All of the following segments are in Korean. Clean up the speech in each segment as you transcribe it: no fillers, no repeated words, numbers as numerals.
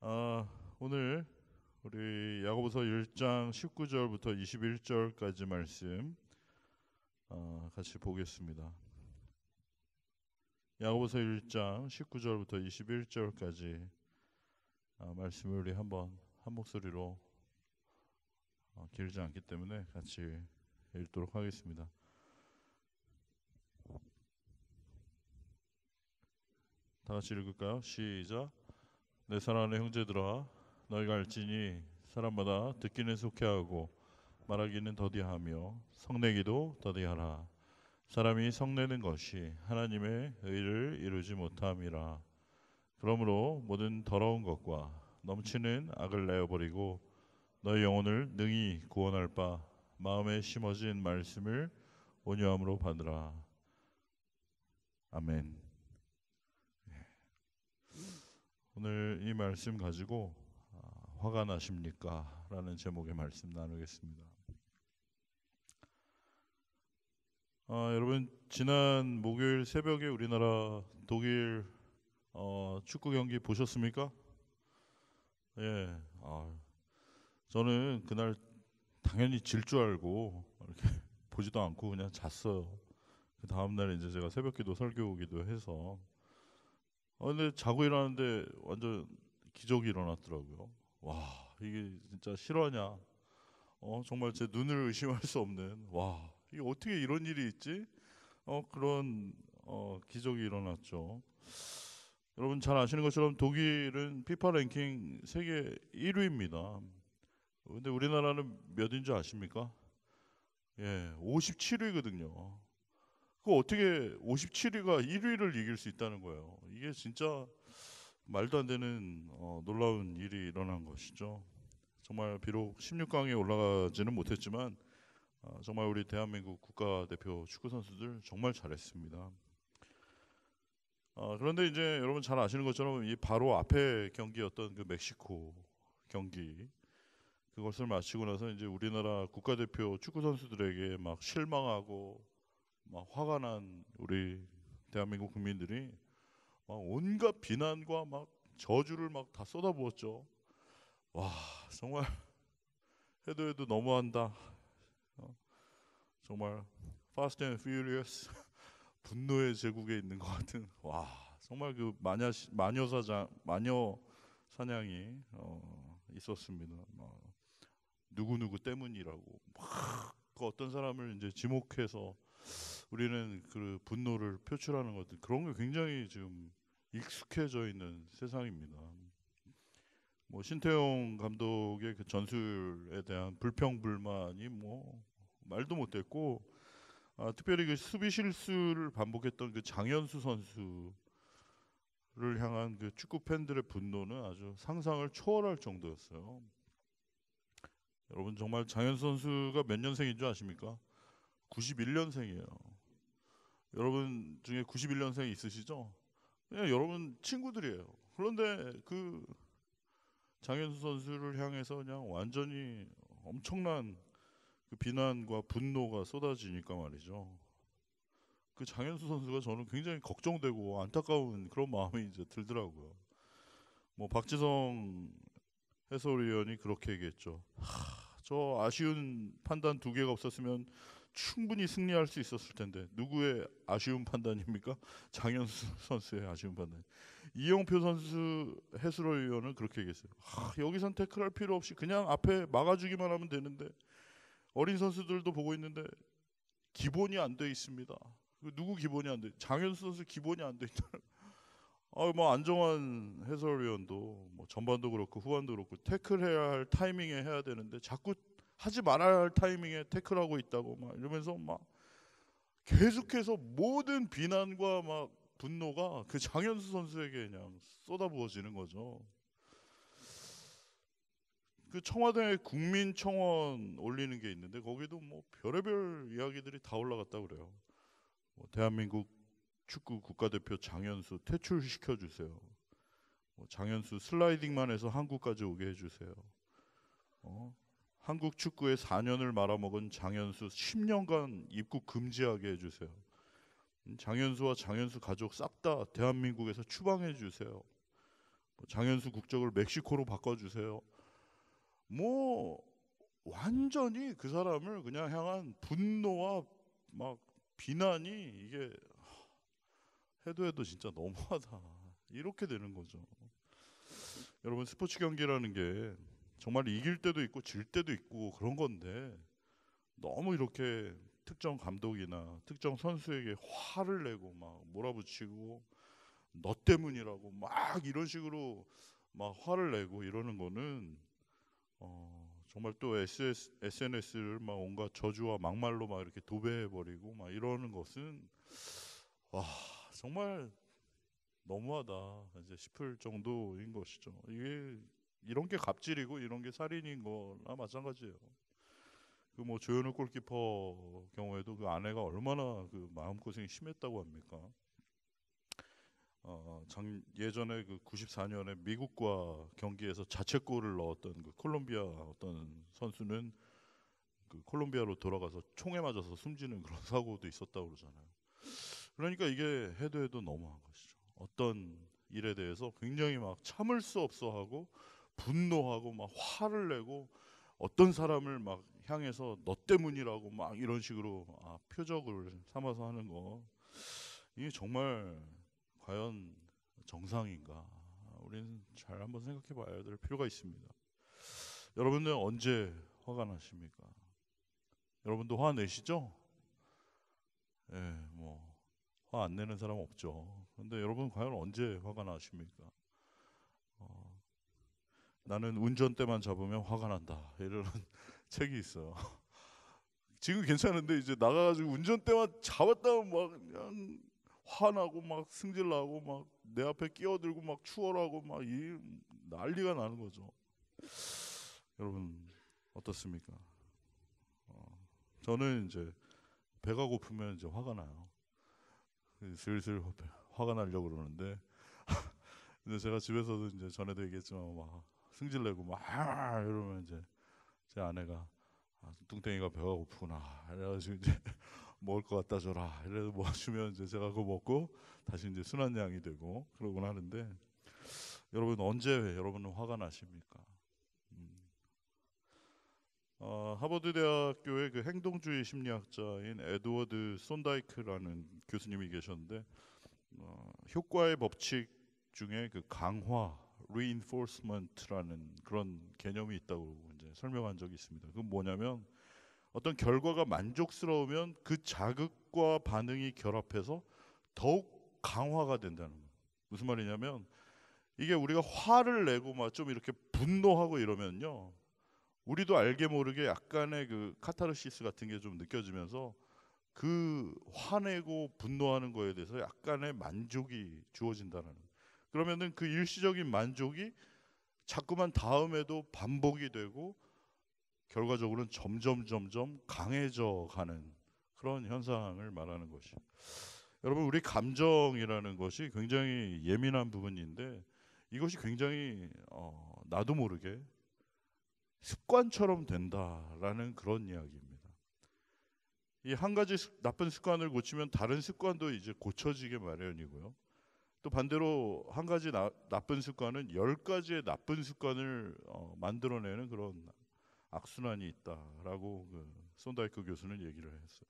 오늘 우리 야고보서 1장 19절부터 21절까지 말씀 같이 보겠습니다. 야고보서 1장 19절부터 21절까지 말씀을 우리 한번 한 목소리로 길지 않기 때문에 같이 읽도록 하겠습니다. 다 같이 읽을까요? 시작. 내 사랑하는 형제들아, 너희가 알지니 사람마다 듣기는 속해하고 말하기는 더디하며 성내기도 더디하라. 사람이 성내는 것이 하나님의 의를 이루지 못함이라. 그러므로 모든 더러운 것과 넘치는 악을 내어버리고 너희 영혼을 능히 구원할 바 마음에 심어진 말씀을 온유함으로 받으라. 아멘. 오늘 이 말씀 가지고 화가 나십니까? 라는 제목의 말씀 나누겠습니다. 여러분, 지난 목요일 새벽에 우리나라 독일 축구 경기 보셨습니까? 예. 저는 그날 당연히 질 줄 알고 이렇게 보지도 않고 그냥 잤어요. 그 다음날 이제 제가 새벽기도 설교기도 해서 근데 자고 일어났는데 완전 기적이 일어났더라고요. 와, 이게 진짜 실화냐? 정말 제 눈을 의심할 수 없는, 와, 이게 어떻게 이런 일이 있지? 그런 기적이 일어났죠. 여러분 잘 아시는 것처럼 독일은 피파 랭킹 세계 1위입니다. 근데 우리나라는 몇인 줄 아십니까? 예, 57위거든요. 그 어떻게 57위가 1위를 이길 수 있다는 거예요. 이게 진짜 말도 안 되는 놀라운 일이 일어난 것이죠. 정말 비록 16강에 올라가지는 못했지만 정말 우리 대한민국 국가대표 축구 선수들 정말 잘했습니다. 그런데 이제 여러분 잘 아시는 것처럼 이 바로 앞에 경기였던 그 멕시코 경기, 그것을 마치고 나서 이제 우리나라 국가대표 축구 선수들에게 막 실망하고 막 화가 난 우리 대한민국 국민들이 막 온갖 비난과 막 저주를 막 다 쏟아부었죠. 와, 정말 해도 너무한다. 정말 Fast and Furious 분노의 제국에 있는 것 같은, 와, 정말 그 마녀 사냥이 있었습니다. 누구누구 때문이라고 막 그 어떤 사람을 이제 지목해서 우리는 그 분노를 표출하는 것들, 그런 게 굉장히 지금 익숙해져 있는 세상입니다. 뭐 신태용 감독의 그 전술에 대한 불평 불만이 뭐 말도 못했고, 특별히 그 수비 실수를 반복했던 그 장현수 선수를 향한 그 축구 팬들의 분노는 아주 상상을 초월할 정도였어요. 여러분 정말 장현수 선수가 몇 년생인 줄 아십니까? 91년생이에요. 여러분 중에 91년생 있으시죠? 그냥 여러분 친구들이에요. 그런데 그 장현수 선수를 향해서 그냥 완전히 엄청난 그 비난과 분노가 쏟아지니까 말이죠. 그 장현수 선수가 저는 굉장히 걱정되고 안타까운 그런 마음이 이제 들더라고요. 뭐 박지성 해설위원이 그렇게 얘기했죠. 저 아쉬운 판단 두 개가 없었으면 충분히 승리할 수 있었을 텐데, 누구의 아쉬운 판단입니까? 장현수 선수의 아쉬운 판단. 이영표 선수 해설위원은 그렇게 얘기했어요. 여기선 태클할 필요 없이 그냥 앞에 막아주기만 하면 되는데, 어린 선수들도 보고 있는데 기본이 안 돼 있습니다. 누구 기본이 안 돼? 장현수 선수 기본이 안 돼 있다. 뭐 안정환 해설위원도 뭐 전반도 그렇고 후반도 그렇고 태클해야 할 타이밍에 해야 되는데 자꾸 하지 말아야 할 타이밍에 태클하고 있다고 막 이러면서 막 계속해서 모든 비난과 막 분노가 그 장현수 선수에게 그냥 쏟아부어지는 거죠. 그 청와대 국민청원 올리는 게 있는데 거기도 뭐 별의별 이야기들이 다 올라갔다 그래요. 뭐 대한민국 축구 국가대표 장현수 퇴출시켜 주세요. 장현수 슬라이딩만 해서 한국까지 오게 해주세요. 한국 축구에 4년을 말아먹은 장현수 10년간 입국 금지하게 해주세요. 장현수와 장현수 가족 싹 다 대한민국에서 추방해 주세요. 장현수 국적을 멕시코로 바꿔주세요. 뭐 완전히 그 사람을 그냥 향한 분노와 막 비난이 이게 해도 해도 진짜 너무하다. 이렇게 되는 거죠. 여러분 스포츠 경기라는 게 정말 이길 때도 있고 질 때도 있고 그런 건데 너무 이렇게 특정 감독이나 특정 선수에게 화를 내고 막 몰아붙이고 너 때문이라고 막 이런 식으로 막 화를 내고 이러는 거는 정말 또 SNS를 막 온갖 저주와 막말로 막 이렇게 도배해버리고 막 이러는 것은 와 정말 너무하다 이제 싶을 정도인 것이죠. 이게 이런 게 갑질이고 이런 게 살인인 거나 마찬가지예요. 그 뭐 조현우 골키퍼 경우에도 그 아내가 얼마나 그 마음고생이 심했다고 합니까? 예전에 그 94년에 미국과 경기에서 자책골을 넣었던 그 콜롬비아 어떤 선수는 그 콜롬비아로 돌아가서 총에 맞아서 숨지는 그런 사고도 있었다고 그러잖아요. 그러니까 이게 해도 해도 너무한 것이죠. 어떤 일에 대해서 굉장히 막 참을 수 없어 하고 분노하고 막 화를 내고 어떤 사람을 막 향해서 너 때문이라고 막 이런 식으로 표적을 삼아서 하는 거 이게 정말 과연 정상인가? 우리는 잘 한번 생각해 봐야 될 필요가 있습니다. 여러분들 언제 화가 나십니까? 여러분도 화 내시죠? 예, 뭐 화 안 내는 사람 없죠. 그런데 여러분 과연 언제 화가 나십니까? 어, 나는 운전대만 잡으면 화가 난다. 이런 책이 있어요. 지금 괜찮은데 이제 나가가지고 운전대만 잡았다면 막 그냥 화나고 막 승질나고 막 내 앞에 끼어들고 막 추월하고 막 이 난리가 나는 거죠. 여러분 어떻습니까? 저는 이제 배가 고프면 이제 화가 나요. 슬슬 화가 나려고 그러는데 근데 제가 집에서도 이제 전에도 얘기했지만 막 승질내고 막 이러면 이제 제 아내가 뚱땡이가 배가 고프구나 그래가지고 이제 먹을 것 갖다 줘라 이래서 뭐 주면 이제 제가 그거 먹고 다시 이제 순한양이 되고 그러곤 하는데 여러분 언제 여러분은 화가 나십니까? 음. 하버드 대학교의 그 행동주의 심리학자인 에드워드 손다이크라는 교수님이 계셨는데 효과의 법칙 중에 그 강화 reinforcement라는 그런 개념이 있다고 이제 설명한 적이 있습니다. 그건 뭐냐면 어떤 결과가 만족스러우면 그 자극과 반응이 결합해서 더욱 강화가 된다는 거예요. 무슨 말이냐면 이게 우리가 화를 내고 막 좀 이렇게 분노하고 이러면요. 우리도 알게 모르게 약간의 그 카타르시스 같은 게 좀 느껴지면서 그 화내고 분노하는 거에 대해서 약간의 만족이 주어진다는 거예요. 그러면은 그 일시적인 만족이 자꾸만 다음에도 반복이 되고 결과적으로는 점점 강해져 가는 그런 현상을 말하는 것이. 여러분 우리 감정이라는 것이 굉장히 예민한 부분인데 이것이 굉장히 나도 모르게 습관처럼 된다라는 그런 이야기입니다. 이 한 가지 나쁜 습관을 고치면 다른 습관도 이제 고쳐지게 마련이고요. 또 반대로 한 가지 나쁜 습관은 10가지의 나쁜 습관을 만들어내는 그런 악순환이 있다라고 그 손다이크 교수는 얘기를 했어요.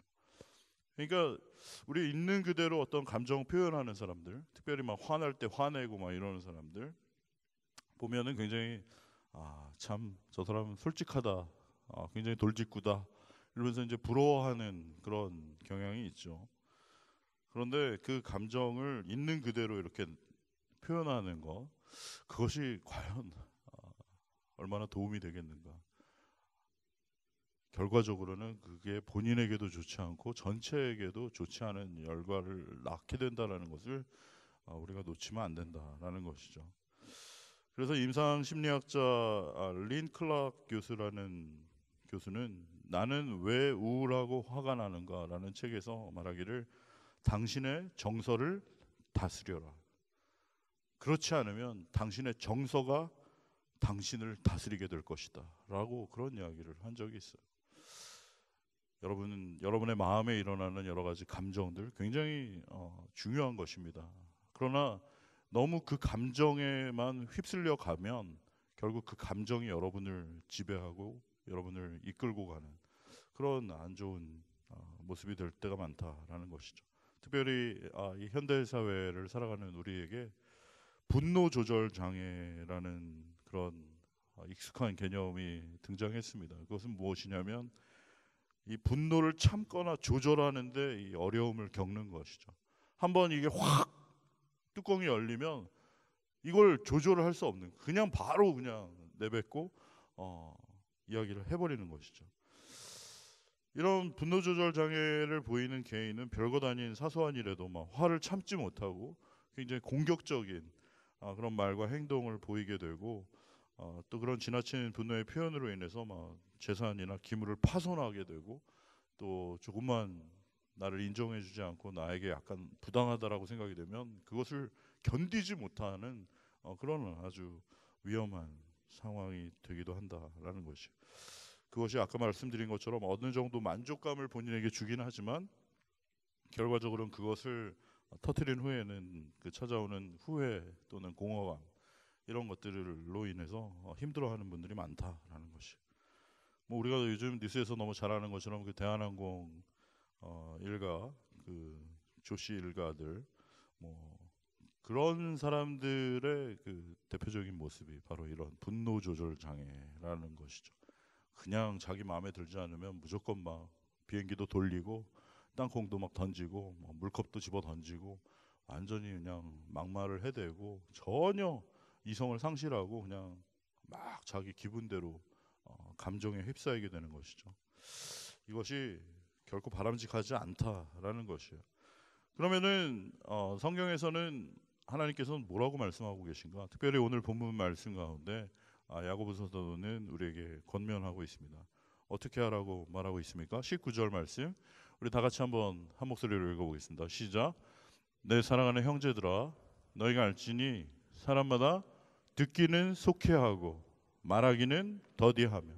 그러니까 우리 있는 그대로 어떤 감정 표현하는 사람들, 특별히 막 화날 때 화내고 막 이러는 사람들 보면은 굉장히 참 저 사람은 솔직하다, 굉장히 돌직구다 이러면서 이제 부러워하는 그런 경향이 있죠. 그런데 그 감정을 있는 그대로 이렇게 표현하는 것, 그것이 과연 얼마나 도움이 되겠는가? 결과적으로는 그게 본인에게도 좋지 않고 전체에게도 좋지 않은 결과를 낳게 된다는 것을 우리가 놓치면 안 된다라는 것이죠. 그래서 임상 심리학자 린 클락 교수라는 교수는 나는 왜 우울하고 화가 나는가라는 책에서 말하기를 당신의 정서를 다스려라. 그렇지 않으면 당신의 정서가 당신을 다스리게 될 것이다 라고 그런 이야기를 한 적이 있어요. 여러분은 여러분의 마음에 일어나는 여러 가지 감정들 굉장히 중요한 것입니다. 그러나 너무 그 감정에만 휩쓸려 가면 결국 그 감정이 여러분을 지배하고 여러분을 이끌고 가는 그런 안 좋은 모습이 될 때가 많다라는 것이죠. 특별히 이 현대 사회를 살아가는 우리에게 분노 조절 장애라는 그런 익숙한 개념이 등장했습니다. 그것은 무엇이냐면 이 분노를 참거나 조절하는데 이 어려움을 겪는 것이죠. 한번 이게 확 뚜껑이 열리면 이걸 조절을 할 수 없는, 그냥 바로 그냥 내뱉고 이야기를 해버리는 것이죠. 이런 분노 조절 장애를 보이는 개인은 별것 아닌 사소한 일에도 막 화를 참지 못하고 굉장히 공격적인 그런 말과 행동을 보이게 되고 또 그런 지나친 분노의 표현으로 인해서 막 재산이나 기물을 파손하게 되고 또 조금만 나를 인정해주지 않고 나에게 약간 부당하다라고 생각이 되면 그것을 견디지 못하는 그런 아주 위험한 상황이 되기도 한다라는 것이, 그것이 아까 말씀드린 것처럼 어느 정도 만족감을 본인에게 주긴 하지만 결과적으로는 그것을 터뜨린 후에는 그 찾아오는 후회 또는 공허감 이런 것들로 인해서 힘들어하는 분들이 많다라는 것이. 뭐 우리가 요즘 뉴스에서 너무 잘 아는 것처럼 그 대한항공 일가, 그 조씨 일가들, 뭐 그런 사람들의 그 대표적인 모습이 바로 이런 분노 조절 장애라는 것이죠. 그냥 자기 마음에 들지 않으면 무조건 막 비행기도 돌리고 땅콩도 막 던지고 뭐 물컵도 집어 던지고 완전히 그냥 막말을 해대고 전혀 이성을 상실하고 그냥 막 자기 기분대로 감정에 휩싸이게 되는 것이죠. 이것이 결코 바람직하지 않다라는 것이에요. 그러면은 성경에서는 하나님께서는 뭐라고 말씀하고 계신가? 특별히 오늘 본문 말씀 가운데 야고보서는 우리에게 권면하고 있습니다. 어떻게 하라고 말하고 있습니까? 19절 말씀 우리 다 같이 한번 한 목소리로 읽어보겠습니다. 시작. 내 사랑하는 형제들아, 너희가 알지니 사람마다 듣기는 속히하고 말하기는 더디하며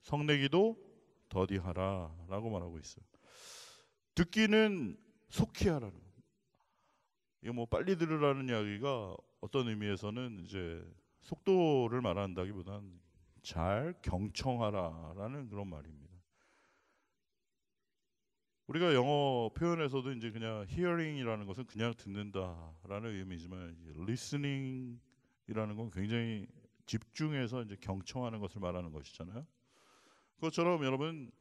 성내기도 더디하라라고 말하고 있어요. 듣기는 속히하라는 거. 이거 뭐 빨리 들으라는 이야기가 어떤 의미에서는 이제 속도를 말한다기보다는 잘 경청하라라는 그런 말입니다. 우리가 영어 표현에서도 이제 그냥 hearing이라는 것은 그냥 듣는다라는 의미지만 listening이라는 건 굉장히 집중해서 이제 경청하는 것을 말하는 것이잖아요. 그것처럼 여러분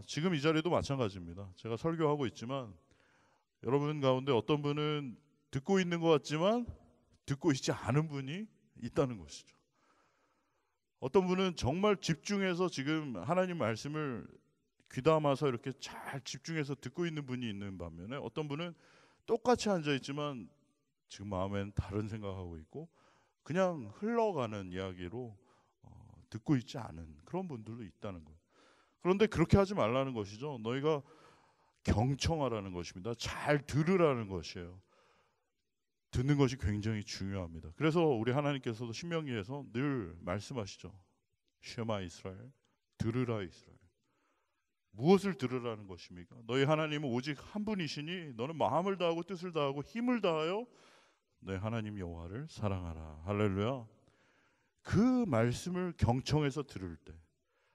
지금 이 자리도 마찬가지입니다. 제가 설교하고 있지만 여러분 가운데 어떤 분은 듣고 있는 것 같지만 듣고 있지 않은 분이 있다는 것이죠. 어떤 분은 정말 집중해서 지금 하나님 말씀을 귀담아서 이렇게 잘 집중해서 듣고 있는 분이 있는 반면에 어떤 분은 똑같이 앉아있지만 지금 마음에는 다른 생각하고 있고 그냥 흘러가는 이야기로 듣고 있지 않은 그런 분들도 있다는 거예요. 그런데 그렇게 하지 말라는 것이죠. 너희가 경청하라는 것입니다. 잘 들으라는 것이에요. 듣는 것이 굉장히 중요합니다. 그래서 우리 하나님께서도 신명기에서 늘 말씀하시죠. 쉐마 이스라엘, 들으라 이스라엘. 무엇을 들으라는 것입니까? 너희 하나님은 오직 한 분이시니 너는 마음을 다하고 뜻을 다하고 힘을 다하여 너희 하나님 여호와를 사랑하라. 할렐루야. 그 말씀을 경청해서 들을 때,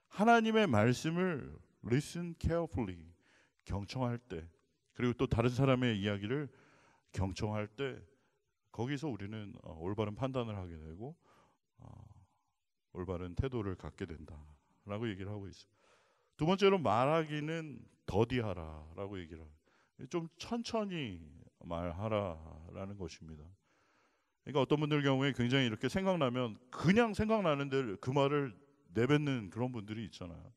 하나님의 말씀을 listen carefully 경청할 때, 그리고 또 다른 사람의 이야기를 경청할 때 거기서 우리는 올바른 판단을 하게 되고 올바른 태도를 갖게 된다라고 얘기를 하고 있습니다. 두 번째로 말하기는 더디하라라고 얘기를 해요. 좀 천천히 말하라라는 것입니다. 그러니까 어떤 분들 경우에 굉장히 이렇게 생각나면 그냥 생각나는 대로 그 말을 내뱉는 그런 분들이 있잖아요.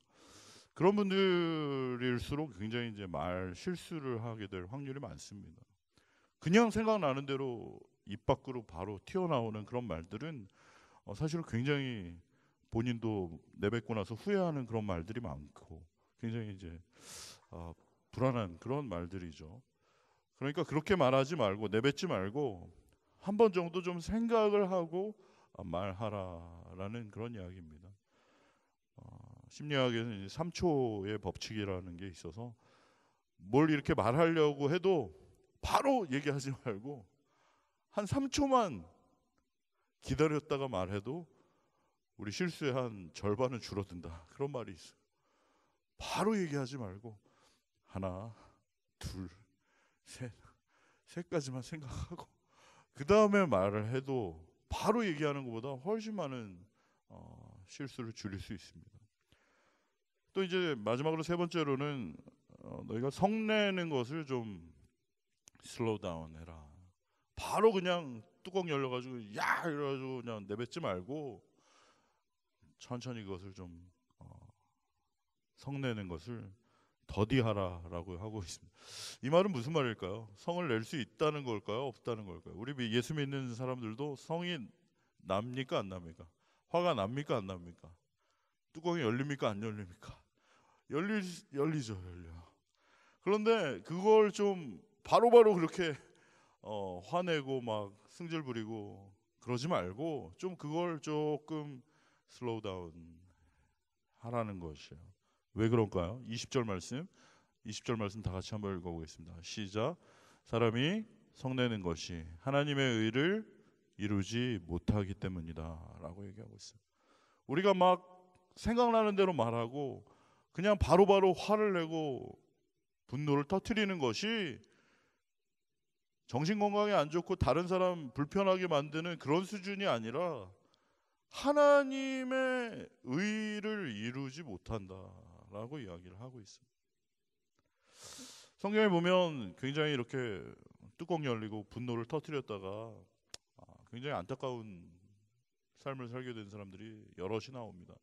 그런 분들일수록 굉장히 이제 말 실수를 하게 될 확률이 많습니다. 그냥 생각나는 대로 입 밖으로 바로 튀어나오는 그런 말들은 사실은 굉장히 본인도 내뱉고 나서 후회하는 그런 말들이 많고 굉장히 이제 불안한 그런 말들이죠. 그러니까 그렇게 말하지 말고 내뱉지 말고 한 번 정도 좀 생각을 하고 말하라라는 그런 이야기입니다. 심리학에는 3초의 법칙이라는 게 있어서 뭘 이렇게 말하려고 해도 바로 얘기하지 말고 한 3초만 기다렸다가 말해도 우리 실수의 한 절반은 줄어든다. 그런 말이 있어요. 바로 얘기하지 말고 하나, 둘, 셋까지만 생각하고 그 다음에 말을 해도 바로 얘기하는 것보다 훨씬 많은 실수를 줄일 수 있습니다. 또 이제 마지막으로 세 번째로는 너희가 성내는 것을 좀 슬로우 다운 해라. 바로 그냥 뚜껑 열려가지고 야 이래가지고 그냥 내뱉지 말고 천천히 그것을 좀 성내는 것을 더디하라라고 하고 있습니다. 이 말은 무슨 말일까요? 성을 낼 수 있다는 걸까요? 없다는 걸까요? 우리 예수 믿는 사람들도 성이 납니까 안 납니까? 화가 납니까 안 납니까? 뚜껑이 열립니까 안 열립니까? 열리죠, 열려. 그런데 그걸 좀 바로바로 그렇게 화내고 막 승질 부리고 그러지 말고 좀 그걸 조금 슬로우 다운 하라는 것이에요. 왜 그럴까요? 20절 말씀 다 같이 한번 읽어보겠습니다. 시작. 사람이 성내는 것이 하나님의 의를 이루지 못하기 때문이다 라고 얘기하고 있어요. 우리가 막 생각나는 대로 말하고 그냥 바로바로 화를 내고 분노를 터뜨리는 것이 정신건강에 안 좋고 다른 사람 불편하게 만드는 그런 수준이 아니라 하나님의 의를 이루지 못한다라고 이야기를 하고 있습니다. 성경에 보면 굉장히 이렇게 뚜껑 열리고 분노를 터뜨렸다가 굉장히 안타까운 삶을 살게 된 사람들이 여럿이 나옵니다.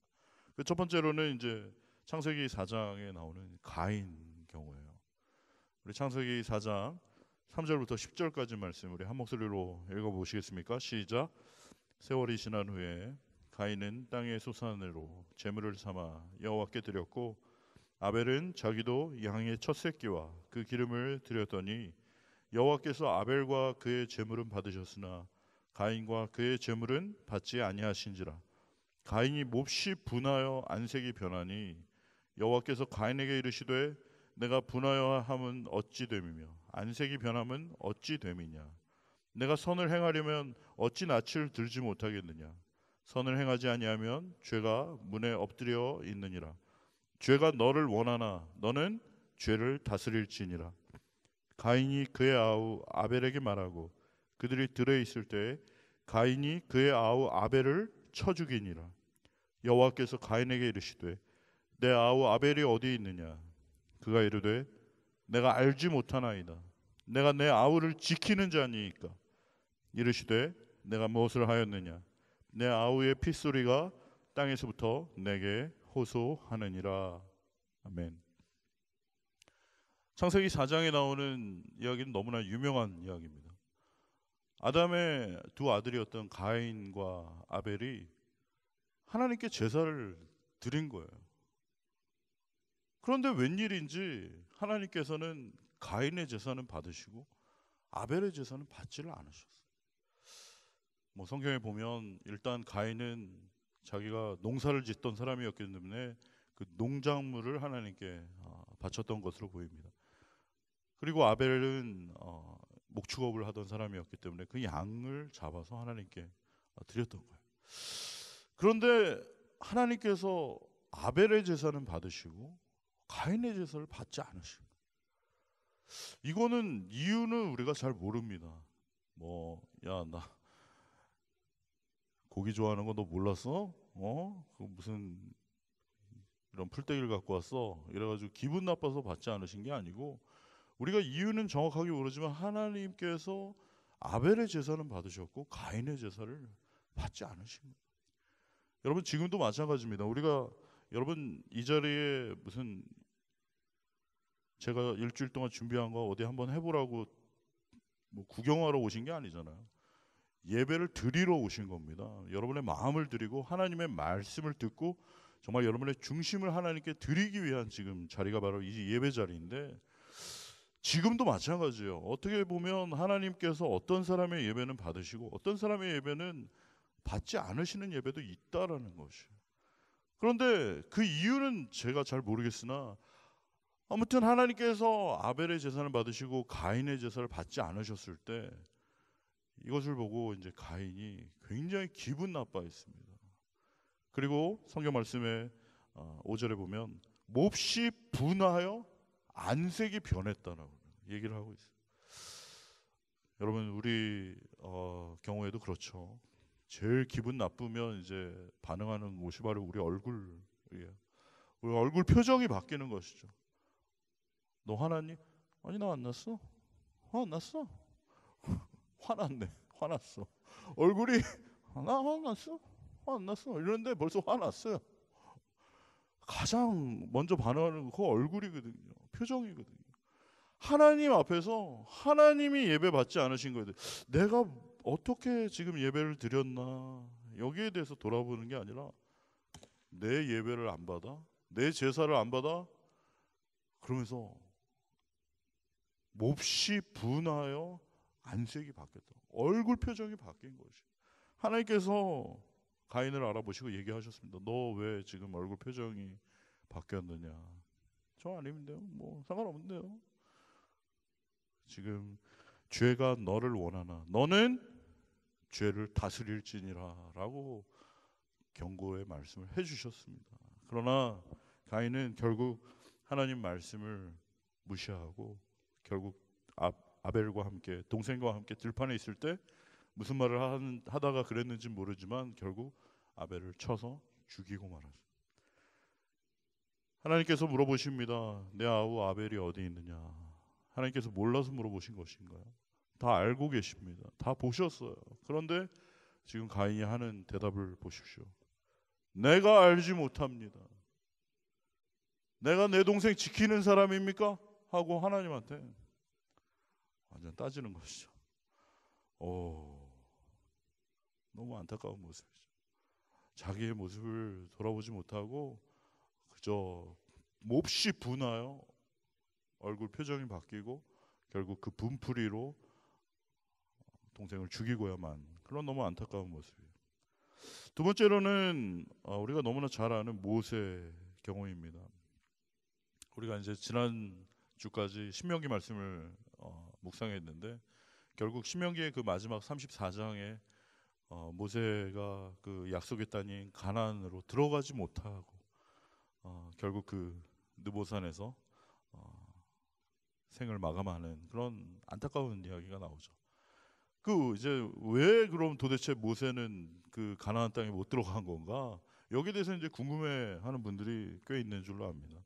그 첫 번째로는 이제 창세기 4장에 나오는 가인 경우예요. 우리 창세기 4장 3절부터 10절까지 말씀 우리 한 목소리로 읽어보시겠습니까? 시작. 세월이 지난 후에 가인은 땅의 소산으로 제물을 삼아 여호와께 드렸고 아벨은 자기도 양의 첫 새끼와 그 기름을 드렸더니 여호와께서 아벨과 그의 제물은 받으셨으나 가인과 그의 제물은 받지 아니하신지라. 가인이 몹시 분하여 안색이 변하니 여호와께서 가인에게 이르시되 내가 분하여 함은 어찌 됨이며 안색이 변함은 어찌 됨이냐. 내가 선을 행하려면 어찌 낯을 들지 못하겠느냐. 선을 행하지 아니하면 죄가 문에 엎드려 있느니라. 죄가 너를 원하나 너는 죄를 다스릴지니라. 가인이 그의 아우 아벨에게 말하고 그들이 들어 있을 때 가인이 그의 아우 아벨을 쳐 죽이니라. 여호와께서 가인에게 이르시되 내 아우 아벨이 어디 있느냐. 그가 이르되 내가 알지 못하나이다. 내가 내 아우를 지키는 자니이까. 이르시되 내가 무엇을 하였느냐. 내 아우의 핏소리가 땅에서부터 내게 호소하느니라. 아멘. 창세기 4장에 나오는 이야기는 너무나 유명한 이야기입니다. 아담의 두 아들이었던 가인과 아벨이 하나님께 제사를 드린 거예요. 그런데 웬일인지 하나님께서는 가인의 제사는 받으시고 아벨의 제사는 받지를 않으셨어요. 뭐 성경에 보면 일단 가인은 자기가 농사를 짓던 사람이었기 때문에 그 농작물을 하나님께 바쳤던 것으로 보입니다. 그리고 아벨은 목축업을 하던 사람이었기 때문에 그 양을 잡아서 하나님께 드렸던 거예요. 그런데 하나님께서 아벨의 제사는 받으시고 가인의 제사를 받지 않으시고, 이거는 이유는 우리가 잘 모릅니다. 야, 나 고기 좋아하는 거 너 몰랐어? 그 무슨 이런 풀떼기를 갖고 왔어? 이래가지고 기분 나빠서 받지 않으신 게 아니고, 우리가 이유는 정확하게 모르지만 하나님께서 아벨의 제사는 받으셨고 가인의 제사를 받지 않으신 거예요. 여러분 지금도 마찬가지입니다. 여러분 이 자리에 무슨 제가 일주일 동안 준비한 거 어디 한번 해보라고 뭐 구경하러 오신 게 아니잖아요. 예배를 드리러 오신 겁니다. 여러분의 마음을 드리고 하나님의 말씀을 듣고 정말 여러분의 중심을 하나님께 드리기 위한 지금 자리가 바로 이 예배 자리인데, 지금도 마찬가지예요. 어떻게 보면 하나님께서 어떤 사람의 예배는 받으시고 어떤 사람의 예배는 받지 않으시는 예배도 있다라는 것이에요. 그런데 그 이유는 제가 잘 모르겠으나 아무튼 하나님께서 아벨의 제사를 받으시고 가인의 제사를 받지 않으셨을 때 이것을 보고 이제 가인이 굉장히 기분 나빠했습니다. 그리고 성경 말씀에 5절에 보면 몹시 분하여 안색이 변했다라고 얘기를 하고 있어요. 여러분 우리 경우에도 그렇죠. 제일 기분 나쁘면 이제 반응하는 곳이 바로 우리 얼굴이에요. 우리 얼굴 표정이 바뀌는 것이죠. 너 화났니? 아니 나 안 났어. 화 안 났어. 화났네. 화났어. 얼굴이 나 화났어. 화 안 났어. 이러는데 벌써 화났어요. 가장 먼저 반응하는 거 그 얼굴이거든요. 표정이거든요. 하나님 앞에서 하나님이 예배 받지 않으신 거예요. 내가 어떻게 지금 예배를 드렸나 여기에 대해서 돌아보는 게 아니라 내 예배를 안 받아? 내 제사를 안 받아? 그러면서 몹시 분하여 안색이 바뀌었다. 얼굴 표정이 바뀐 것이. 하나님께서 가인을 알아보시고 얘기하셨습니다. 너 왜 지금 얼굴 표정이 바뀌었느냐? 저 아닌데요. 뭐 상관없는데요. 지금 죄가 너를 원하나 너는 죄를 다스릴지니라 라고 경고의 말씀을 해주셨습니다. 그러나 가인은 결국 하나님 말씀을 무시하고 결국 아벨과 함께 동생과 함께 들판에 있을 때 무슨 말을 하다가 그랬는지 모르지만 결국 아벨을 쳐서 죽이고 말았습니다. 하나님께서 물어보십니다. 내 아우 아벨이 어디 있느냐? 하나님께서 몰라서 물어보신 것인가요? 다 알고 계십니다. 다 보셨어요. 그런데 지금 가인이 하는 대답을 보십시오. 내가 알지 못합니다. 내가 내 동생 지키는 사람입니까? 하고 하나님한테 완전 따지는 것이죠. 너무 안타까운 모습이죠. 자기의 모습을 돌아보지 못하고 그저 몹시 분하여 얼굴 표정이 바뀌고 결국 그 분풀이로 동생을 죽이고야만 그런 너무 안타까운 모습이에요. 두 번째로는 우리가 너무나 잘 아는 모세 경우입니다. 우리가 이제 지난 주까지 신명기 말씀을 묵상했는데 결국 신명기의 그 마지막 34장에 모세가 그 약속의 땅인 가나안으로 들어가지 못하고 결국 그 느보산에서 생을 마감하는 그런 안타까운 이야기가 나오죠. 그 이제 왜 그럼 도대체 모세는 그 가나안 땅에 못 들어간 건가? 여기에 대해서 이제 궁금해하는 분들이 꽤 있는 줄로 압니다.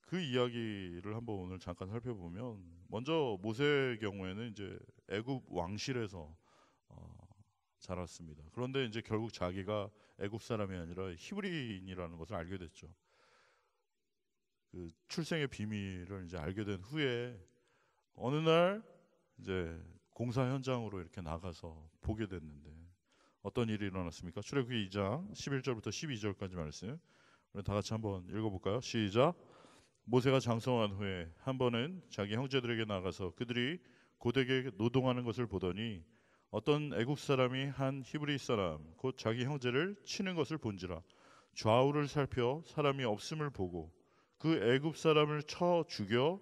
그 이야기를 한번 오늘 잠깐 살펴보면 먼저 모세의 경우에는 이제 애굽 왕실에서 자랐습니다. 그런데 이제 결국 자기가 애굽 사람이 아니라 히브리인이라는 것을 알게 됐죠. 그 출생의 비밀을 이제 알게 된 후에 어느 날 이제 공사 현장으로 이렇게 나가서 보게 됐는데 어떤 일이 일어났습니까? 출애굽기 2장 11절부터 12절까지 말씀. 우리 다 같이 한번 읽어볼까요? 시작. 모세가 장성한 후에 한 번은 자기 형제들에게 나가서 그들이 고되게 노동하는 것을 보더니 어떤 애굽 사람이 한 히브리 사람 곧 자기 형제를 치는 것을 본지라 좌우를 살펴 사람이 없음을 보고 그 애굽 사람을 쳐 죽여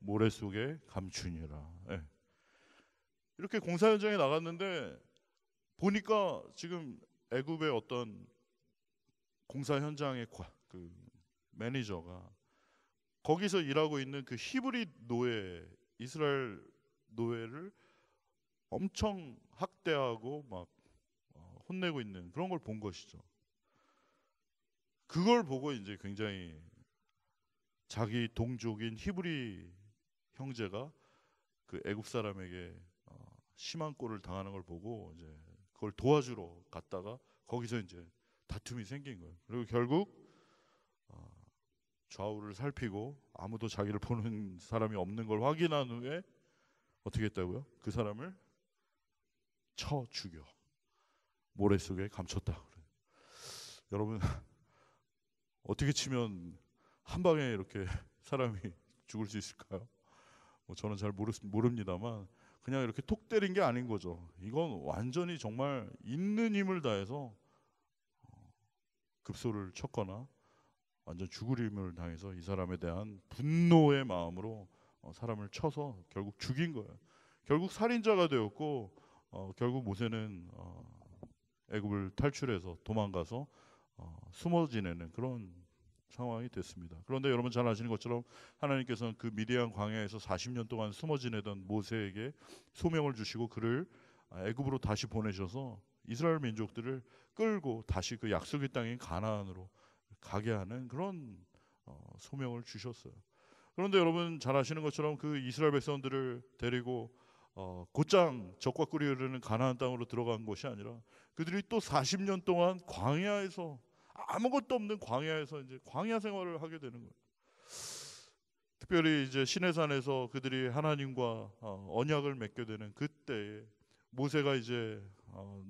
모래 속에 감추니라. 예. 이렇게 공사 현장에 나갔는데 보니까 지금 애굽의 어떤 공사 현장의 그 매니저가 거기서 일하고 있는 그 히브리 노예, 이스라엘 노예를 엄청 학대하고 막 혼내고 있는 그런 걸 본 것이죠. 그걸 보고 이제 굉장히 자기 동족인 히브리 형제가 그 애굽 사람에게 심한 꼴을 당하는 걸 보고 이제 그걸 도와주러 갔다가 거기서 이제 다툼이 생긴 거예요. 그리고 결국 좌우를 살피고 아무도 자기를 보는 사람이 없는 걸 확인한 후에 어떻게 했다고요? 그 사람을 쳐 죽여 모래 속에 감췄다. 그래요. 여러분 어떻게 치면 한 방에 이렇게 사람이 죽을 수 있을까요? 뭐 저는 잘 모릅니다만 그냥 이렇게 톡 때린 게 아닌 거죠. 이건 완전히 정말 있는 힘을 다해서 급소를 쳤거나 완전 죽을 힘을 당해서 이 사람에 대한 분노의 마음으로 사람을 쳐서 결국 죽인 거예요. 결국 살인자가 되었고 결국 모세는 애굽을 탈출해서 도망가서 숨어 지내는 그런 상황이 됐습니다. 그런데 여러분 잘 아시는 것처럼 하나님께서는 그 미디안 광야에서 40년 동안 숨어 지내던 모세에게 소명을 주시고 그를 애굽으로 다시 보내셔서 이스라엘 민족들을 끌고 다시 그 약속의 땅인 가나안으로 가게 하는 그런 소명을 주셨어요. 그런데 여러분 잘 아시는 것처럼 그 이스라엘 백성들을 데리고 곧장 적과 꿀이 흐르는 가나안 땅으로 들어간 것이 아니라 그들이 또 40년 동안 광야에서 아무것도 없는 광야에서 이제 광야 생활을 하게 되는 거예요. 특별히 이제 시내산에서 그들이 하나님과 언약을 맺게 되는 그때에 모세가 이제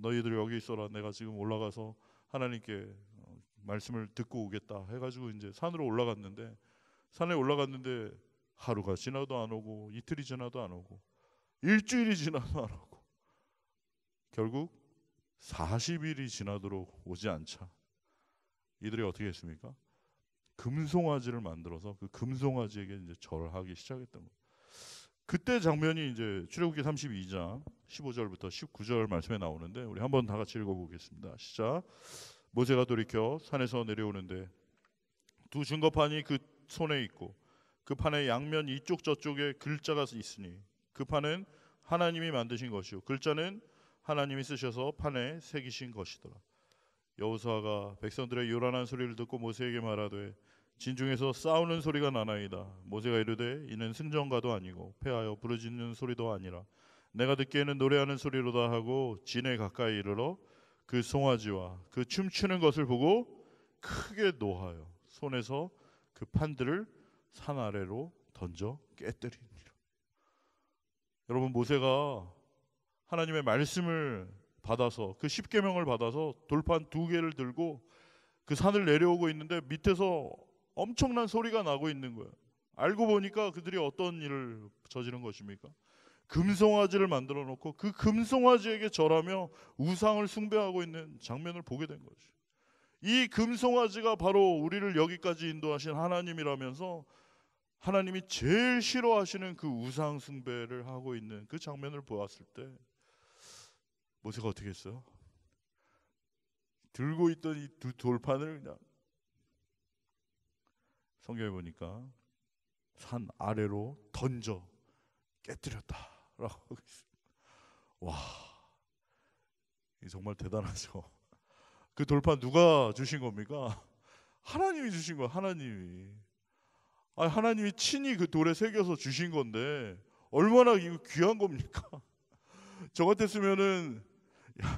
너희들 여기 있어라, 내가 지금 올라가서 하나님께 말씀을 듣고 오겠다 해가지고 이제 산으로 올라갔는데, 산에 올라갔는데 하루가 지나도 안 오고 이틀이 지나도 안 오고 일주일이 지나도 안 오고 결국 40일이 지나도록 오지 않자 이들이 어떻게 했습니까? 금송아지를 만들어서 그 금송아지에게 이제 절을 하기 시작했던 거예요. 그때 장면이 이제 출애굽기 32장 15절부터 19절 말씀에 나오는데 우리 한번 다 같이 읽어보겠습니다. 시작. 모세가 돌이켜 산에서 내려오는데 두 증거판이 그 손에 있고 그 판의 양면 이쪽 저쪽에 글자가 있으니 그 판은 하나님이 만드신 것이요 글자는 하나님이 쓰셔서 판에 새기신 것이더라. 여호수아가 백성들의 요란한 소리를 듣고 모세에게 말하되 진중에서 싸우는 소리가 나나이다. 모세가 이르되 이는 승전가도 아니고 패하여 부르짖는 소리도 아니라 내가 듣기에는 노래하는 소리로다 하고 진에 가까이 이르러 그 송아지와 그 춤추는 것을 보고 크게 노하여 손에서 그 판들을 산 아래로 던져 깨뜨리니라. 여러분 모세가 하나님의 말씀을 받아서 그 십계명을 받아서 돌판 2개를 들고 그 산을 내려오고 있는데 밑에서 엄청난 소리가 나고 있는 거예요. 알고 보니까 그들이 어떤 일을 저지른 것입니까? 금송아지를 만들어 놓고 그 금송아지에게 절하며 우상을 숭배하고 있는 장면을 보게 된 거죠. 이 금송아지가 바로 우리를 여기까지 인도하신 하나님이라면서 하나님이 제일 싫어하시는 그 우상 숭배를 하고 있는 그 장면을 보았을 때 모세가 어떻게 했어요? 들고 있던 이 두 돌판을 그냥 성경에 보니까 산 아래로 던져 깨뜨렸다라고 하고 있어요. 와, 이게 정말 대단하죠. 그 돌판 누가 주신 겁니까? 하나님이 주신 거야. 하나님이. 하나님이 친히 그 돌에 새겨서 주신 건데 얼마나 이거 귀한 겁니까? 저 같았으면은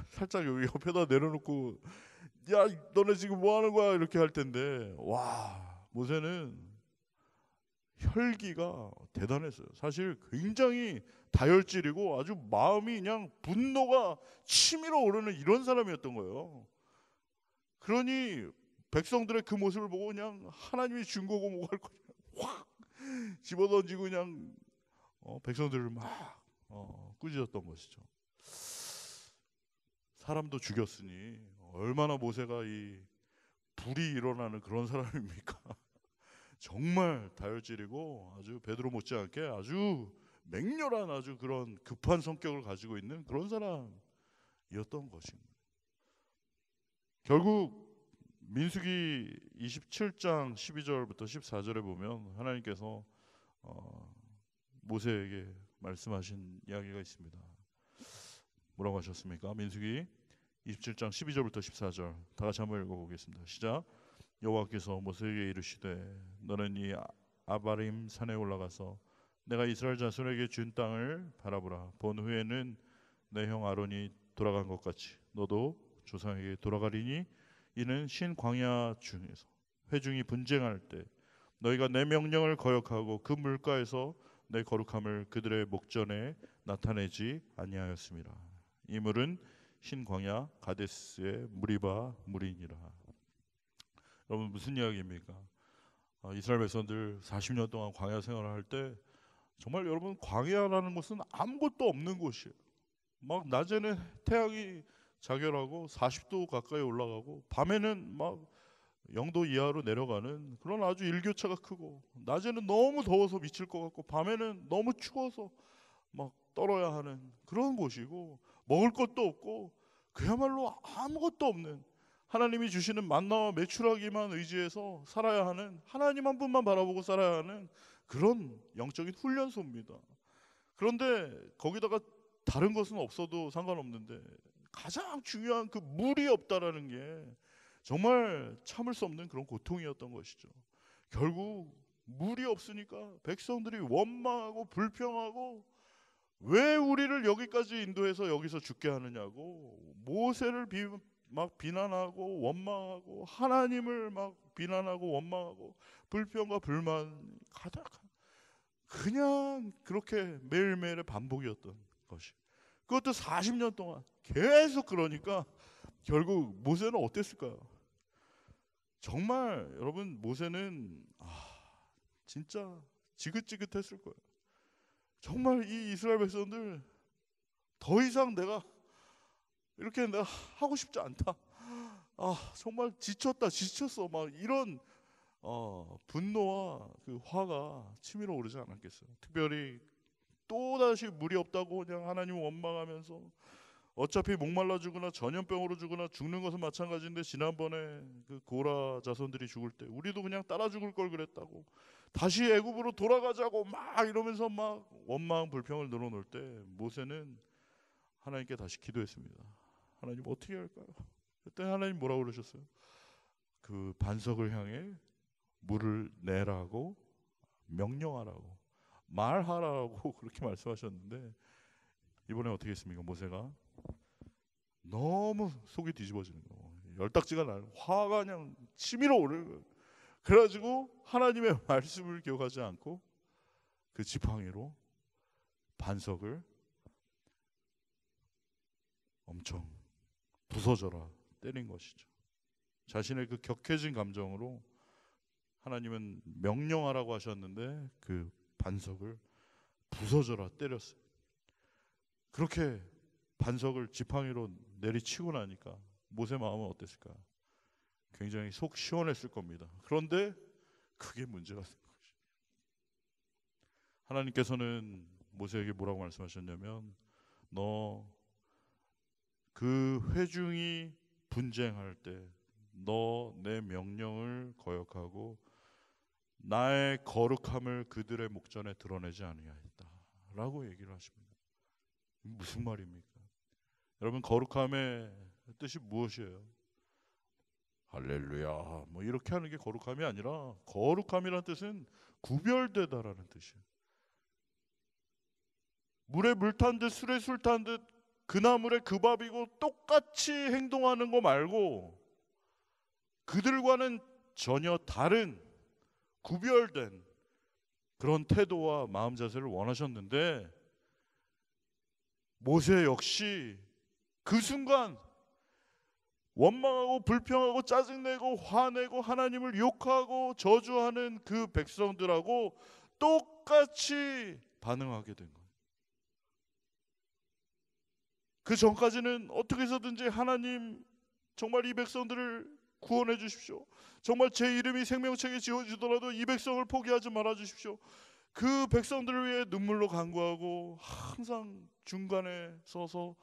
살짝 여기 옆에다 내려놓고 야 너네 지금 뭐 하는 거야 이렇게 할 텐데 와 모세는 혈기가 대단했어요. 사실 굉장히 다혈질이고 아주 마음이 그냥 분노가 치밀어 오르는 이런 사람이었던 거예요. 그러니 백성들의 그 모습을 보고 그냥 하나님이 준 거고 뭐 할 거냐 확 집어던지고 그냥 백성들을 막 꾸짖었던 것이죠. 사람도 죽였으니 얼마나 모세가 이 불이 일어나는 그런 사람입니까? 정말 다혈질이고 아주 베드로 못지않게 아주 맹렬한 아주 그런 급한 성격을 가지고 있는 그런 사람이었던 것입니다. 결국 민수기 27장 12절부터 14절에 보면 하나님께서 모세에게 말씀하신 이야기가 있습니다. 뭐라고 하셨습니까? 민수기 27장 12절부터 14절 다 같이 한번 읽어보겠습니다. 시작. 여호와께서 모세에게 이르시되 너는 이 아바림 산에 올라가서 내가 이스라엘 자손에게 준 땅을 바라보라. 본 후에는 내 형 아론이 돌아간 것 같이 너도 조상에게 돌아가리니 이는 신 광야 중에서 회중이 분쟁할 때 너희가 내 명령을 거역하고 그 물가에서 내 거룩함을 그들의 목전에 나타내지 아니하였음이라. 이 물은 신 광야 가데스의 무리바 물이니라. 여러분 무슨 이야기입니까? 이스라엘 백성들 40년 동안 광야 생활을 할 때 정말 여러분 광야라는 곳은 아무것도 없는 곳이에요. 막 낮에는 태양이 자결하고 40도 가까이 올라가고 밤에는 막 0도 이하로 내려가는 그런 아주 일교차가 크고 낮에는 너무 더워서 미칠 것 같고 밤에는 너무 추워서 막 떨어야 하는 그런 곳이고 먹을 것도 없고 그야말로 아무것도 없는, 하나님이 주시는 만나와 메추라기만 의지해서 살아야 하는, 하나님 한 분만 바라보고 살아야 하는 그런 영적인 훈련소입니다. 그런데 거기다가 다른 것은 없어도 상관없는데 가장 중요한 그 물이 없다라는 게 정말 참을 수 없는 그런 고통이었던 것이죠. 결국 물이 없으니까 백성들이 원망하고 불평하고, 왜 우리를 여기까지 인도해서 여기서 죽게 하느냐고 모세를 막 비난하고 원망하고, 하나님을 막 비난하고 원망하고, 불평과 불만 가득, 그냥 그렇게 매일매일의 반복이었던 것이, 그것도 40년 동안 계속. 그러니까 결국 모세는 어땠을까요? 정말 여러분, 모세는 진짜 지긋지긋했을 거예요. 정말 이 이스라엘 백성들 더 이상 내가 하고 싶지 않다. 정말 지쳤어. 막 이런 분노와 그 화가 치밀어 오르지 않았겠어요. 특별히 또다시 물이 없다고 그냥 하나님을 원망하면서, 어차피 목말라 죽거나 전염병으로 죽거나 죽는 것은 마찬가지인데, 지난번에 그 고라 자손들이 죽을 때 우리도 그냥 따라 죽을 걸 그랬다고, 다시 애굽으로 돌아가자고 막 이러면서 막 원망 불평을 늘어놓을 때 모세는 하나님께 다시 기도했습니다. 하나님 어떻게 할까요? 그때 하나님 뭐라고 그러셨어요? 그 반석을 향해 물을 내라고 명령하라고 말하라고 그렇게 말씀하셨는데, 이번에 어떻게 했습니까? 모세가 너무 속이 뒤집어지는 거예요. 열딱지가 나는, 화가 그냥 치밀어 오르는 거예요. 그래가지고 하나님의 말씀을 기억하지 않고 그 지팡이로 반석을 엄청 부서져라 때린 것이죠. 자신의 그 격해진 감정으로 하나님은 명령하라고 하셨는데 그 반석을 부서져라 때렸어요. 그렇게 반석을 지팡이로 내리치고 나니까 모세 마음은 어땠을까요? 굉장히 속 시원했을 겁니다. 그런데 그게 문제가 된 거죠. 하나님께서는 모세에게 뭐라고 말씀하셨냐면, 너 그 회중이 분쟁할 때 너 내 명령을 거역하고 나의 거룩함을 그들의 목전에 드러내지 아니하였다 라고 얘기를 하십니다. 무슨 말입니까? 여러분, 거룩함의 뜻이 무엇이에요? 할렐루야 뭐 이렇게 하는 게 거룩함이 아니라, 거룩함이라는 뜻은 구별되다라는 뜻이에요. 물에 물 탄 듯 술에 술 탄 듯 그 나물에 그 밥이고, 똑같이 행동하는 거 말고 그들과는 전혀 다른 구별된 그런 태도와 마음 자세를 원하셨는데, 모세 역시 그 순간 원망하고 불평하고 짜증내고 화내고 하나님을 욕하고 저주하는 그 백성들하고 똑같이 반응하게 된 거예요. 그 전까지는 어떻게 해서든지 하나님 정말 이 백성들을 구원해 주십시오. 정말 제 이름이 생명책에 지어지더라도 이 백성을 포기하지 말아 주십시오. 그 백성들을 위해 눈물로 간구하고 항상 중간에 서서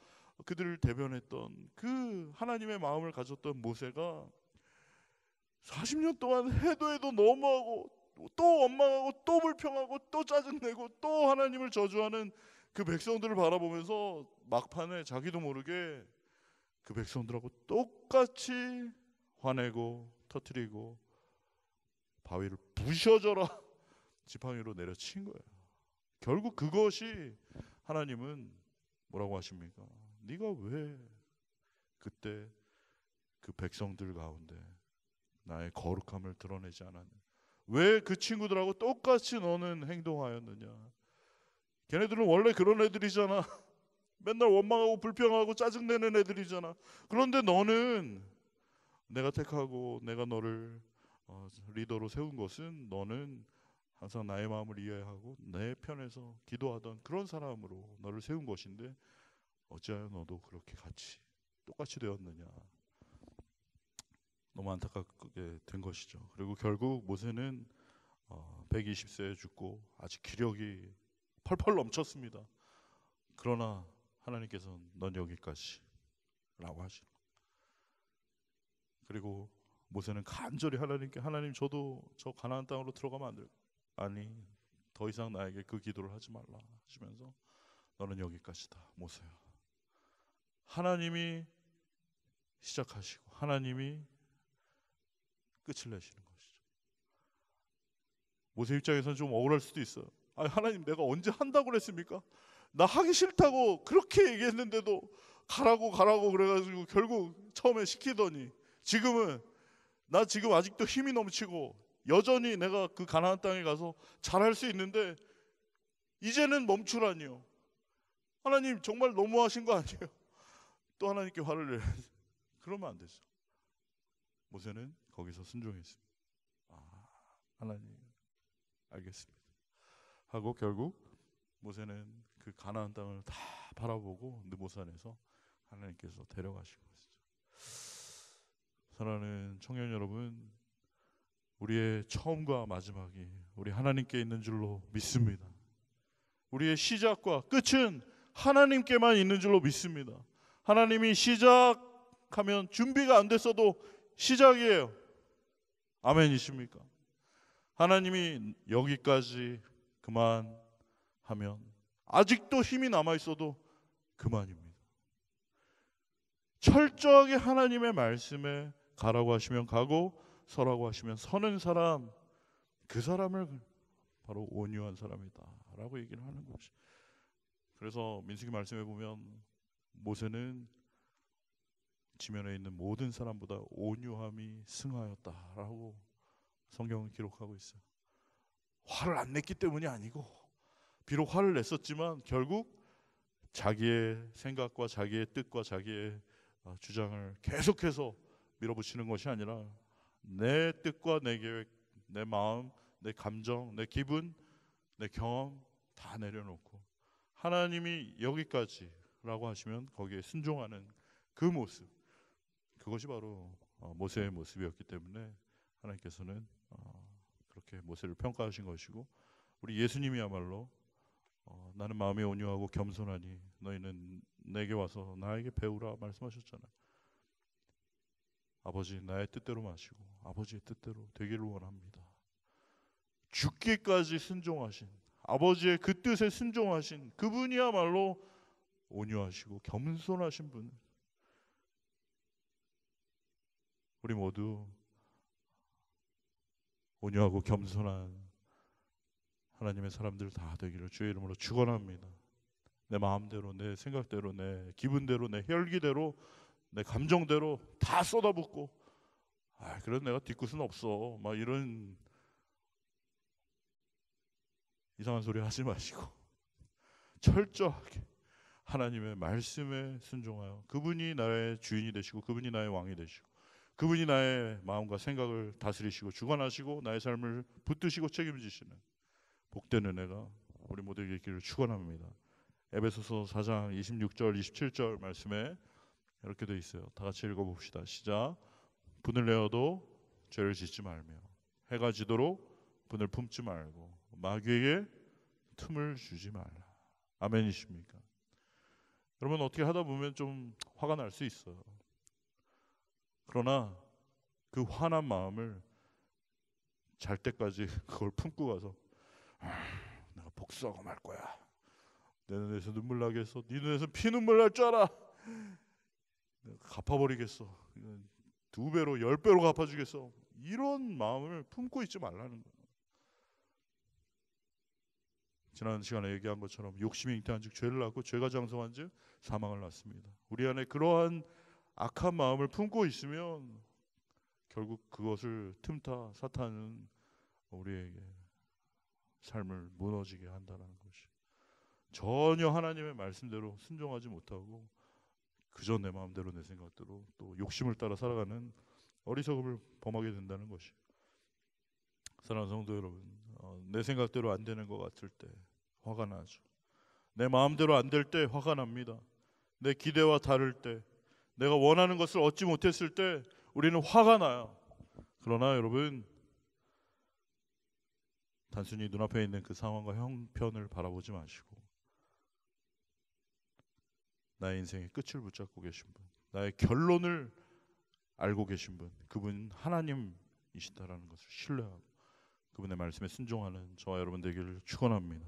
그들을 대변했던 그 하나님의 마음을 가졌던 모세가 40년 동안 해도 너무하고 또 원망하고 또 불평하고 또 짜증내고 또 하나님을 저주하는 그 백성들을 바라보면서 막판에 자기도 모르게 그 백성들하고 똑같이 화내고 터뜨리고 바위를 부셔져라 지팡이로 내려친 거예요. 결국 그것이, 하나님은 뭐라고 하십니까? 네가 왜 그때 그 백성들 가운데 나의 거룩함을 드러내지 않았느냐? 왜 그 친구들하고 똑같이 너는 행동하였느냐? 걔네들은 원래 그런 애들이잖아. 맨날 원망하고 불평하고 짜증내는 애들이잖아. 그런데 너는, 내가 택하고 내가 너를 리더로 세운 것은 너는 항상 나의 마음을 이해하고 내 편에서 기도하던 그런 사람으로 너를 세운 것인데 어찌하여 너도 그렇게 똑같이 되었느냐. 너무 안타깝게 된 것이죠. 그리고 결국 모세는 120세에 죽고 아직 기력이 펄펄 넘쳤습니다. 그러나 하나님께서는 넌 여기까지 라고 하시는. 그리고 모세는 간절히 하나님께, 하나님 저도 저 가나안 땅으로 들어가면 안 돼요. 아니 더 이상 나에게 그 기도를 하지 말라 하시면서 너는 여기까지다 모세야. 하나님이 시작하시고 하나님이 끝을 내시는 것이죠. 모세 입장에서는 좀 억울할 수도 있어요. 아니 하나님 내가 언제 한다고 그랬습니까? 나 하기 싫다고 그렇게 얘기했는데도 가라고 그래가지고 결국 처음에 시키더니 지금은 나 지금 아직도 힘이 넘치고 여전히 내가 그 가나안 땅에 가서 잘할 수 있는데 이제는 멈추라니요. 하나님 정말 너무하신 거 아니에요? 또 하나님께 화를 내요. 그러면 안 되죠. 모세는 거기서 순종했습니다. 하나님 알겠습니다 하고 결국 모세는 그 가나안 땅을 다 바라보고 느보산에서 하나님께서 데려가신 것이죠. 사랑하는 청년 여러분, 우리의 처음과 마지막이 우리 하나님께 있는 줄로 믿습니다. 우리의 시작과 끝은 하나님께만 있는 줄로 믿습니다. 하나님이 시작하면 준비가 안 됐어도 시작이에요. 아멘이십니까? 하나님이 여기까지 그만하면 아직도 힘이 남아있어도 그만입니다. 철저하게 하나님의 말씀에 가라고 하시면 가고 서라고 하시면 서는 사람, 그 사람을 바로 온유한 사람이다 라고 얘기를 하는 것이. 그래서 민수기 말씀에 보면 모세는 지면에 있는 모든 사람보다 온유함이 승하였다라고 성경은 기록하고 있어요. 화를 안 냈기 때문이 아니고, 비록 화를 냈었지만 결국 자기의 생각과 자기의 뜻과 자기의 주장을 계속해서 밀어붙이는 것이 아니라 내 뜻과 내 계획, 내 마음, 내 감정, 내 기분, 내 경험 다 내려놓고 하나님이 여기까지라고 하시면 거기에 순종하는 그 모습, 그것이 바로 모세의 모습이었기 때문에 하나님께서는 그렇게 모세를 평가하신 것이고, 우리 예수님이야말로 나는 마음이 온유하고 겸손하니 너희는 내게 와서 나에게 배우라 말씀하셨잖아요. 아버지 나의 뜻대로 마시고 아버지의 뜻대로 되기를 원합니다. 죽기까지 순종하신 아버지의 그 뜻에 순종하신 그분이야말로 온유하시고 겸손하신 분. 우리 모두 온유하고 겸손한 하나님의 사람들 다 되기를 주의 이름으로 축원합니다. 내 마음대로, 내 생각대로, 내 기분대로, 내 혈기대로, 내 감정대로 다 쏟아붓고 그런 내가 뒤끝은 없어 막 이런 이상한 소리 하지 마시고 철저하게 하나님의 말씀에 순종하여 그분이 나의 주인이 되시고 그분이 나의 왕이 되시고 그분이 나의 마음과 생각을 다스리시고 주관하시고 나의 삶을 붙드시고 책임지시는 복된 은혜가 우리 모두에게 있기를 축원합니다. 에베소서 4장 26절 27절 말씀에 이렇게 되어 있어요. 다 같이 읽어봅시다. 시작. 분을 내어도 죄를 짓지 말며 해가 지도록 분을 품지 말고 마귀에게 틈을 주지 말라. 아멘이십니까? 여러분 어떻게 하다 보면 좀 화가 날 수 있어요. 그러나 그 화난 마음을 잘 때까지 그걸 품고 가서 내가 복수하고 말 거야. 내 눈에서 눈물 나게 했어. 네 눈에서 피눈물 날 줄 알아. 내가 갚아버리겠어. 2배로 10배로 갚아주겠어. 이런 마음을 품고 있지 말라는 거예요. 지난 시간에 얘기한 것처럼 욕심이 잉태한 즉 죄를 낳고 죄가 장성한 즉 사망을 낳습니다. 우리 안에 그러한 악한 마음을 품고 있으면 결국 그것을 틈타 사탄은 우리에게 삶을 무너지게 한다는 것이, 전혀 하나님의 말씀대로 순종하지 못하고 그저 내 마음대로 내 생각대로 또 욕심을 따라 살아가는 어리석음을 범하게 된다는 것이. 사랑하는 성도 여러분, 내 생각대로 안 되는 것 같을 때 화가 나죠. 내 마음대로 안 될 때 화가 납니다. 내 기대와 다를 때, 내가 원하는 것을 얻지 못했을 때 우리는 화가 나요. 그러나 여러분, 단순히 눈앞에 있는 그 상황과 형편을 바라보지 마시고 나의 인생의 끝을 붙잡고 계신 분, 나의 결론을 알고 계신 분, 그분 하나님이시다라는 것을 신뢰하고 그분의 말씀에 순종하는 저와 여러분 되기를 축원합니다.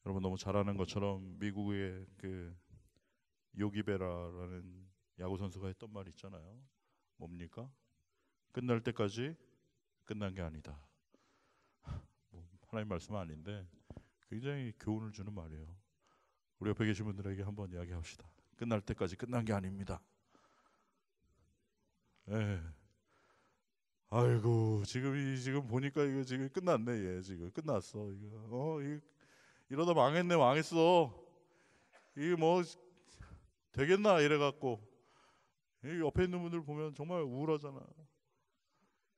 여러분 너무 잘 아는 것처럼 미국의 그 요기베라라는 야구 선수가 했던 말 있잖아요. 뭡니까? 끝날 때까지 끝난 게 아니다. 뭐 하나님 말씀은 아닌데 굉장히 교훈을 주는 말이에요. 우리 옆에 계신 분들에게 한번 이야기합시다. 끝날 때까지 끝난 게 아닙니다. 예. 아이고 지금 보니까 이거 지금 끝났네. 얘 지금 끝났어. 이러다 망했네, 망했어. 이게 뭐 되겠나 이래갖고 이 옆에 있는 분들 보면 정말 우울하잖아.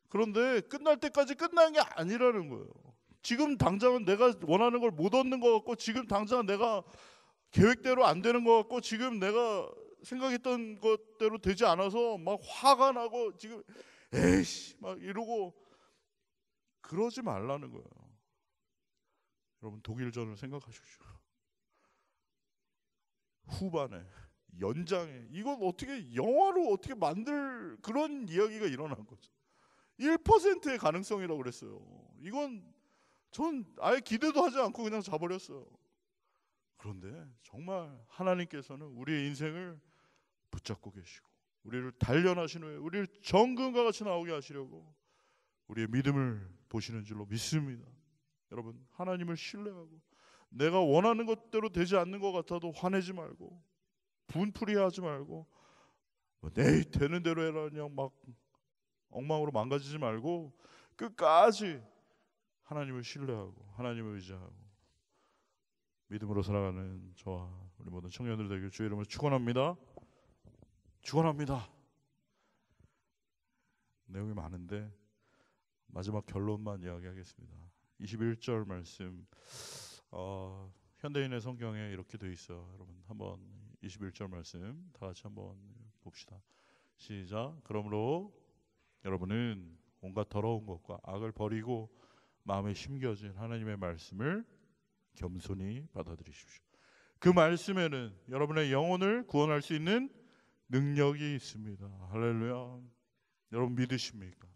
그런데 끝날 때까지 끝난 게 아니라는 거예요. 지금 당장은 내가 원하는 걸 못 얻는 것 같고, 지금 당장 내가 계획대로 안 되는 것 같고, 지금 내가 생각했던 것대로 되지 않아서 막 화가 나고 지금 에이씨 막 이러고 그러지 말라는 거예요. 여러분 독일전을 생각하십시오. 후반에 연장에 이건 어떻게 영화로 어떻게 만들 그런 이야기가 일어난 거죠. 1%의 가능성이라고 그랬어요. 이건 전 아예 기대도 하지 않고 그냥 자버렸어요. 그런데 정말 하나님께서는 우리의 인생을 붙잡고 계시고 우리를 단련하신 후에 우리를 정금과 같이 나오게 하시려고 우리의 믿음을 보시는 줄로 믿습니다. 여러분 하나님을 신뢰하고 내가 원하는 것대로 되지 않는 것 같아도 화내지 말고 분풀이하지 말고 내 되는 대로 해라 그냥 막 엉망으로 망가지지 말고 끝까지 하나님을 신뢰하고 하나님을 의지하고 믿음으로 살아가는 저와 우리 모든 청년들 되길 주의 이름으로 축원합니다. 축원합니다. 내용이 많은데 마지막 결론만 이야기하겠습니다. 21절 말씀 현대인의 성경에 이렇게 되어 있어요. 여러분 한번 21절 말씀 다 같이 한번 봅시다. 시작. 그러므로 여러분은 온갖 더러운 것과 악을 버리고 마음에 심겨진 하나님의 말씀을 겸손히 받아들이십시오. 그 말씀에는 여러분의 영혼을 구원할 수 있는 능력이 있습니다. 할렐루야. 여러분 믿으십니까?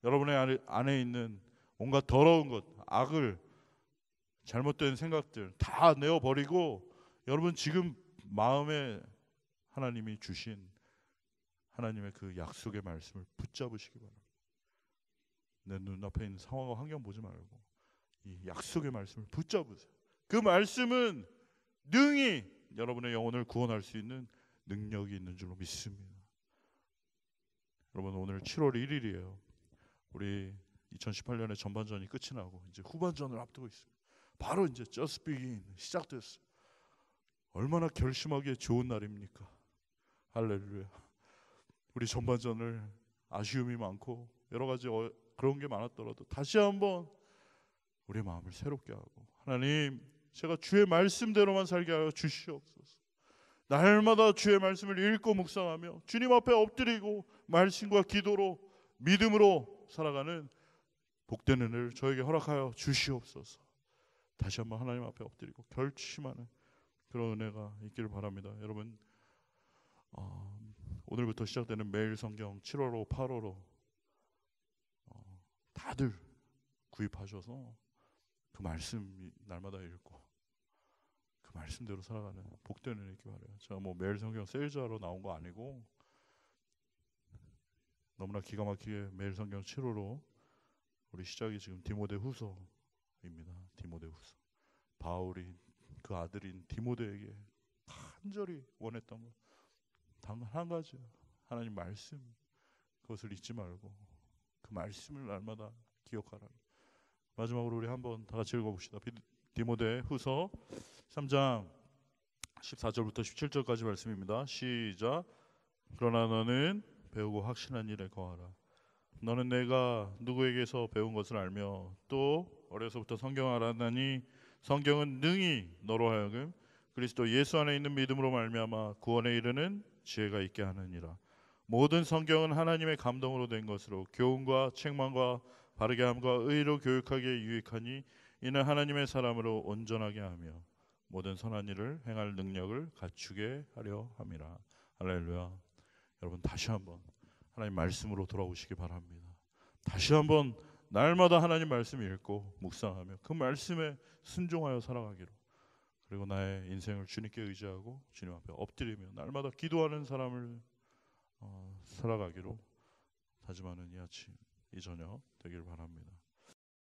여러분의 안에 있는 온갖 더러운 것, 악을, 잘못된 생각들 다 내어버리고 여러분 지금 마음에 하나님이 주신 하나님의 그 약속의 말씀을 붙잡으시기 바랍니다. 내 눈앞에 있는 상황과 환경 보지 말고 이 약속의 말씀을 붙잡으세요. 그 말씀은 능히 여러분의 영혼을 구원할 수 있는 능력이 있는 줄로 믿습니다. 여러분 오늘 7월 1일이에요. 우리 2018년의 전반전이 끝이 나고 이제 후반전을 앞두고 있습니다. 바로 이제 Just Begin 시작됐어요. 얼마나 결심하기에 좋은 날입니까? 할렐루야. 우리 전반전을 아쉬움이 많고 여러 가지 그런 게 많았더라도 다시 한번 우리의 마음을 새롭게 하고 하나님 제가 주의 말씀대로만 살게 하여 주시옵소서. 날마다 주의 말씀을 읽고 묵상하며 주님 앞에 엎드리고 말씀과 기도로 믿음으로 살아가는 복된 은혜를 저에게 허락하여 주시옵소서. 다시 한번 하나님 앞에 엎드리고 결심하는 그런 은혜가 있기를 바랍니다. 여러분 오늘부터 시작되는 매일 성경 7월호 8월호 다들 구입하셔서 그 말씀 날마다 읽고 그 말씀대로 살아가는 복된 은혜 있기 바라요. 제가 뭐 매일 성경 세일즈하러 나온 거 아니고 너무나 기가 막히게 매일 성경 7월호 우리 시작이 지금 디모데후서입니다. 디모데후서. 바울이 그 아들인 디모데에게 간절히 원했던 것 단 한 가지 하나님 말씀 그것을 잊지 말고 그 말씀을 날마다 기억하라. 마지막으로 우리 한번 다 같이 읽어봅시다. 디모데후서 3장 14절부터 17절까지 말씀입니다. 시작. 그러나 너는 배우고 확신한 일에 거하라. 너는 내가 누구에게서 배운 것을 알며 또 어려서부터 성경을 알았나니 성경은 능히 너로 하여금 그리스도 예수 안에 있는 믿음으로 말미암아 구원에 이르는 지혜가 있게 하느니라. 모든 성경은 하나님의 감동으로 된 것으로 교훈과 책망과 바르게 함과 의로 교육하기에 유익하니 이는 하나님의 사람으로 온전하게 하며 모든 선한 일을 행할 능력을 갖추게 하려 함이라. 할렐루야. 여러분 다시 한번 하나님 말씀으로 돌아오시기 바랍니다. 다시 한번 날마다 하나님 말씀 읽고 묵상하며 그 말씀에 순종하여 살아가기로, 그리고 나의 인생을 주님께 의지하고 주님 앞에 엎드리며 날마다 기도하는 사람을 살아가기로 다짐하는 이 아침, 이 저녁 되길 바랍니다.